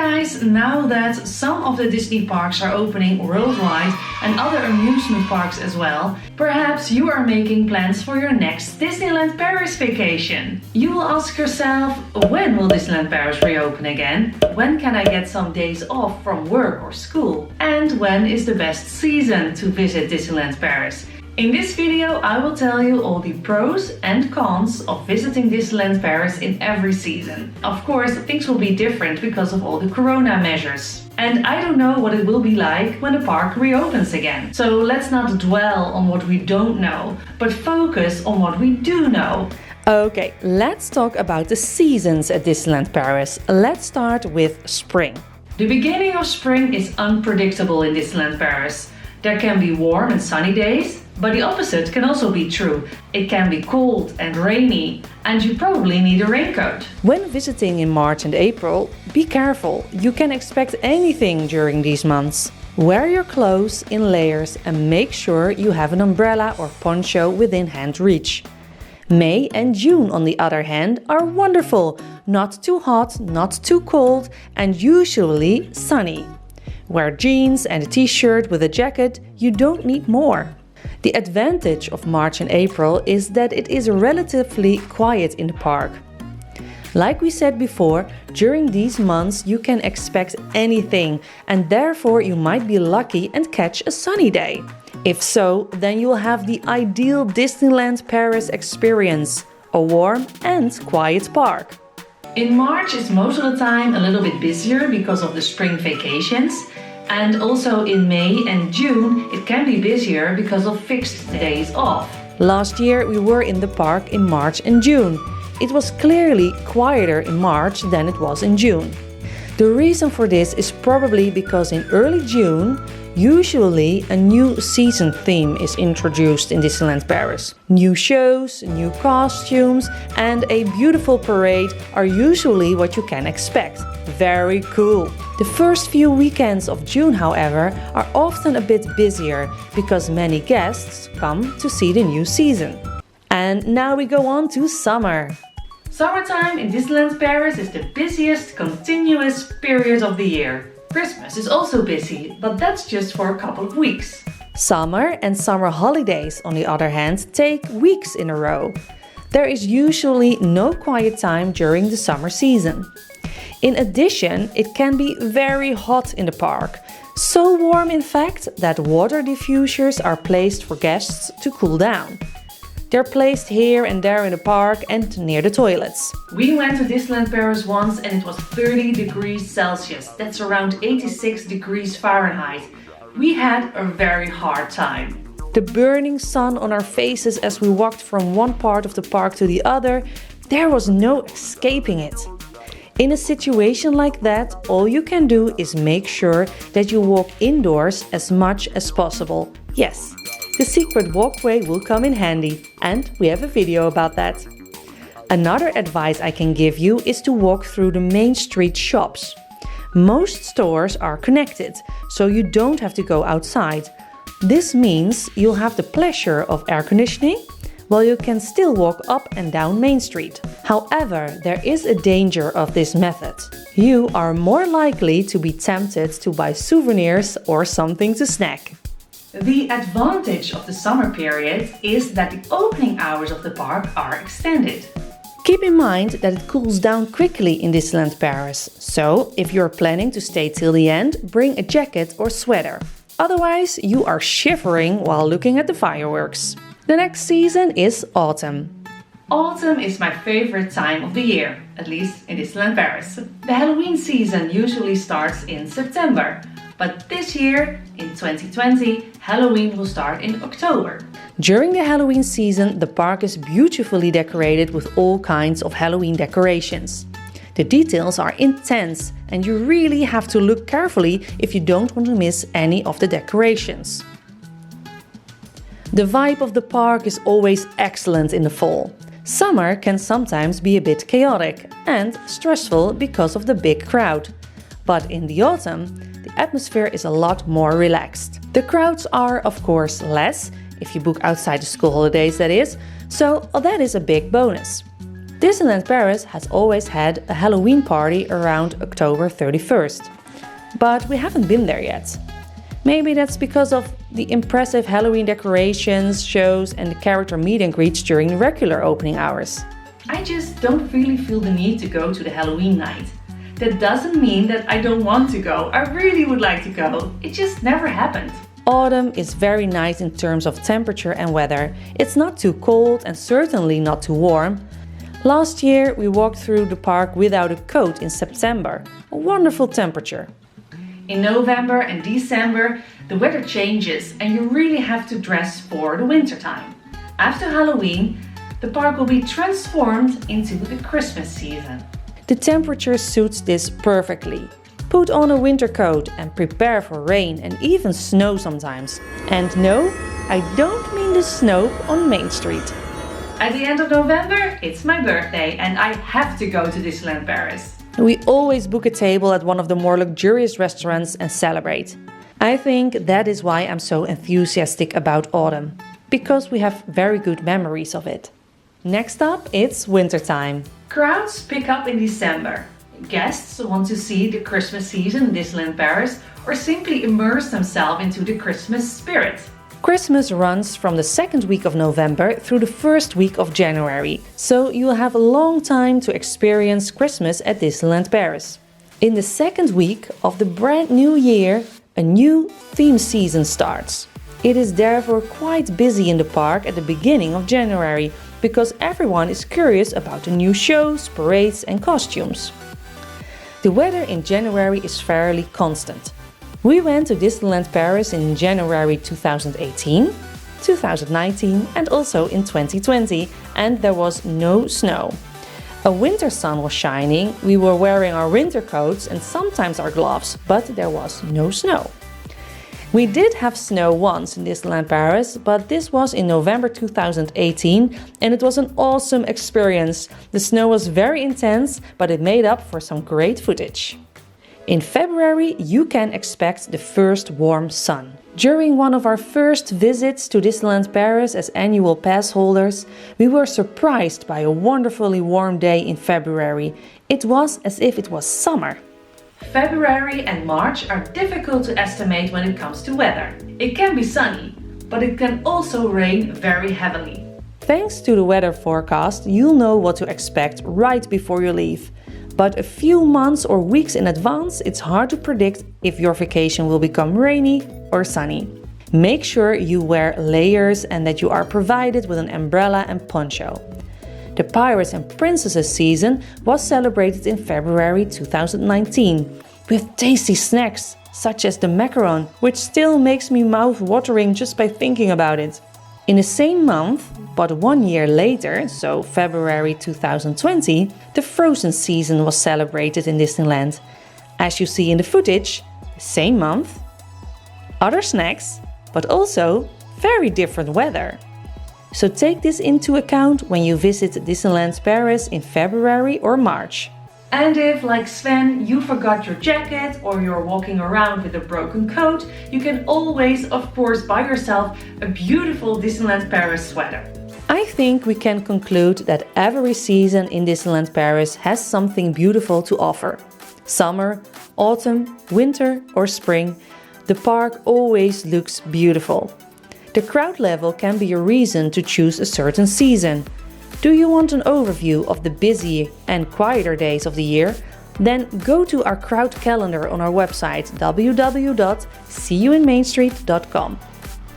guys, now that some of the Disney parks are opening worldwide and other amusement parks as well, perhaps you are making plans for your next Disneyland Paris vacation. You will ask yourself, when will Disneyland Paris reopen again? When can I get some days off from work or school? And when is the best season to visit Disneyland Paris? In this video I will tell you all the pros and cons of visiting Disneyland Paris in every season. Of course, things will be different because of all the corona measures. And I don't know what it will be like when the park reopens again. So let's not dwell on what we don't know, but focus on what we do know. Okay, let's talk about the seasons at Disneyland Paris. Let's start with spring. The beginning of spring is unpredictable in Disneyland Paris. There can be warm and sunny days, but the opposite can also be true. It can be cold and rainy, and you probably need a raincoat. When visiting in March and April, be careful. You can expect anything during these months. Wear your clothes in layers and make sure you have an umbrella or poncho within hand reach. May and June, on the other hand, are wonderful. Not too hot, not too cold, and usually sunny. Wear jeans and a t-shirt with a jacket, you don't need more. The advantage of March and April is that it is relatively quiet in the park. Like we said before, during these months you can expect anything, and therefore you might be lucky and catch a sunny day. If so, then you will have the ideal Disneyland Paris experience, a warm and quiet park. In March it's most of the time a little bit busier because of the spring vacations. And also in May and June it can be busier because of fixed days off. Last year we were in the park in March and June. It was clearly quieter in March than it was in June. The reason for this is probably because in early June, usually a new season theme is introduced in Disneyland Paris. New shows, new costumes and a beautiful parade are usually what you can expect. Very cool. The first few weekends of June, however, are often a bit busier because many guests come to see the new season. And now we go on to summer. Summertime in Disneyland Paris is the busiest continuous period of the year. Christmas is also busy, but that's just for a couple of weeks. Summer and summer holidays, on the other hand, take weeks in a row. There is usually no quiet time during the summer season. In addition, it can be very hot in the park. So warm, in fact, that water diffusers are placed for guests to cool down. They're placed here and there in the park and near the toilets. We went to Disneyland Paris once and it was 30 degrees Celsius. That's around 86 degrees Fahrenheit. We had a very hard time. The burning sun on our faces as we walked from one part of the park to the other, there was no escaping it. In a situation like that, all you can do is make sure that you walk indoors as much as possible. Yes, the secret walkway will come in handy, and we have a video about that. Another advice I can give you is to walk through the main street shops. Most stores are connected, so you don't have to go outside. This means you'll have the pleasure of air conditioning, while you can still walk up and down Main Street. However, there is a danger of this method. You are more likely to be tempted to buy souvenirs or something to snack. The advantage of the summer period is that the opening hours of the park are extended. Keep in mind that it cools down quickly in Disneyland Paris, so if you're planning to stay till the end, bring a jacket or sweater. Otherwise, you are shivering while looking at the fireworks. The next season is autumn. Autumn is my favorite time of the year, at least in Disneyland Paris. The Halloween season usually starts in September, but this year, in 2020, Halloween will start in October. During the Halloween season, the park is beautifully decorated with all kinds of Halloween decorations. The details are intense and you really have to look carefully if you don't want to miss any of the decorations. The vibe of the park is always excellent in the fall. Summer can sometimes be a bit chaotic and stressful because of the big crowd. But in the autumn, the atmosphere is a lot more relaxed. The crowds are, of course, less, if you book outside the school holidays that is, so that is a big bonus. Disneyland Paris has always had a Halloween party around October 31st, but we haven't been there yet. Maybe that's because of the impressive Halloween decorations, shows and the character meet and greets during the regular opening hours. I just don't really feel the need to go to the Halloween night. That doesn't mean that I don't want to go. I really would like to go. It just never happened. Autumn is very nice in terms of temperature and weather. It's not too cold and certainly not too warm. Last year we walked through the park without a coat in September. A wonderful temperature. In November and December the weather changes and you really have to dress for the winter time. After Halloween, the park will be transformed into the Christmas season. The temperature suits this perfectly. Put on a winter coat and prepare for rain and even snow sometimes. And no, I don't mean the snow on Main Street. At the end of November, it's my birthday and I have to go to Disneyland Paris. We always book a table at one of the more luxurious restaurants and celebrate. I think that is why I'm so enthusiastic about autumn, because we have very good memories of it. Next up, it's wintertime. Crowds pick up in December. Guests want to see the Christmas season in Disneyland Paris or simply immerse themselves into the Christmas spirit. Christmas runs from the second week of November through the first week of January, so you'll have a long time to experience Christmas at Disneyland Paris. In the second week of the brand new year, a new theme season starts. It is therefore quite busy in the park at the beginning of January, because everyone is curious about the new shows, parades and costumes. The weather in January is fairly constant. We went to Disneyland Paris in January 2018, 2019 and also in 2020, and there was no snow. A winter sun was shining, we were wearing our winter coats and sometimes our gloves, but there was no snow. We did have snow once in Disneyland Paris, but this was in November 2018 and it was an awesome experience. The snow was very intense, but it made up for some great footage. In February, you can expect the first warm sun. During one of our first visits to Disneyland Paris as annual pass holders, we were surprised by a wonderfully warm day in February. It was as if it was summer. February and March are difficult to estimate when it comes to weather. It can be sunny, but it can also rain very heavily. Thanks to the weather forecast, you'll know what to expect right before you leave. But a few months or weeks in advance, it's hard to predict if your vacation will become rainy or sunny. Make sure you wear layers and that you are provided with an umbrella and poncho. The Pirates and Princesses season was celebrated in February 2019 with tasty snacks such as the macaron, which still makes me mouth-watering just by thinking about it. In the same month, but 1 year later, so February 2020, the Frozen season was celebrated in Disneyland. As you see in the footage, same month, other snacks, but also very different weather. So take this into account when you visit Disneyland Paris in February or March. And if, like Sven, you forgot your jacket or you're walking around with a broken coat, you can always, of course, buy yourself a beautiful Disneyland Paris sweater. I think we can conclude that every season in Disneyland Paris has something beautiful to offer. Summer, autumn, winter or spring, the park always looks beautiful. The crowd level can be a reason to choose a certain season. Do you want an overview of the busy and quieter days of the year? Then go to our crowd calendar on our website www.seeyouinmainstreet.com.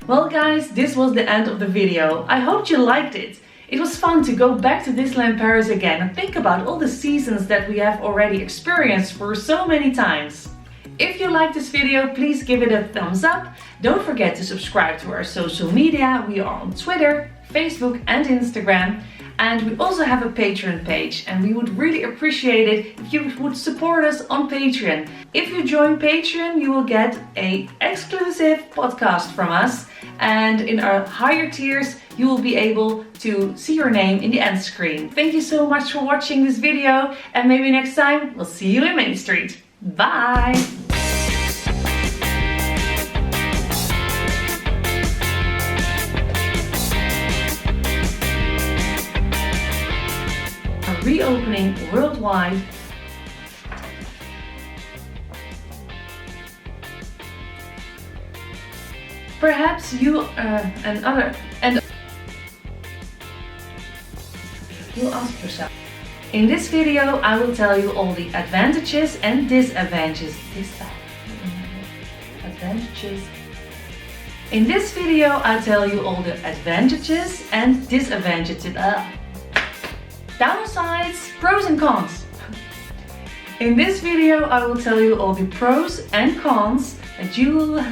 Well guys, this was the end of the video. I hope you liked it. It was fun to go back to Disneyland Paris again and think about all the seasons that we have already experienced for so many times. If you liked this video, please give it a thumbs up. Don't forget to subscribe to our social media. We are on Twitter, Facebook and Instagram. And we also have a Patreon page and we would really appreciate it if you would support us on Patreon. If you join Patreon, you will get an exclusive podcast from us, and in our higher tiers you will be able to see your name in the end screen. Thank you so much for watching this video, and maybe next time we'll see you in Main Street. Bye! reopening worldwide. Perhaps you you ask yourself. In this video, I will tell you all the advantages and disadvantages. In this video, I tell you all the advantages and disadvantages. Downsides, pros and cons. In this video, I will tell you all the pros and cons that you will.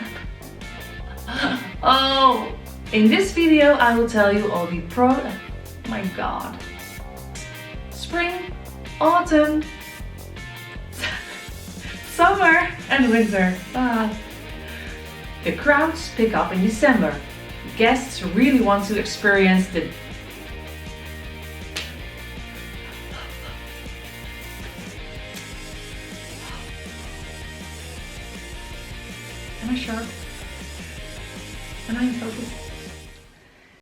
Oh, in this video, I will tell you all the my God. Spring, autumn, summer and winter. The crowds pick up in December. Guests really want to experience the Am I sharp? Am I in focus?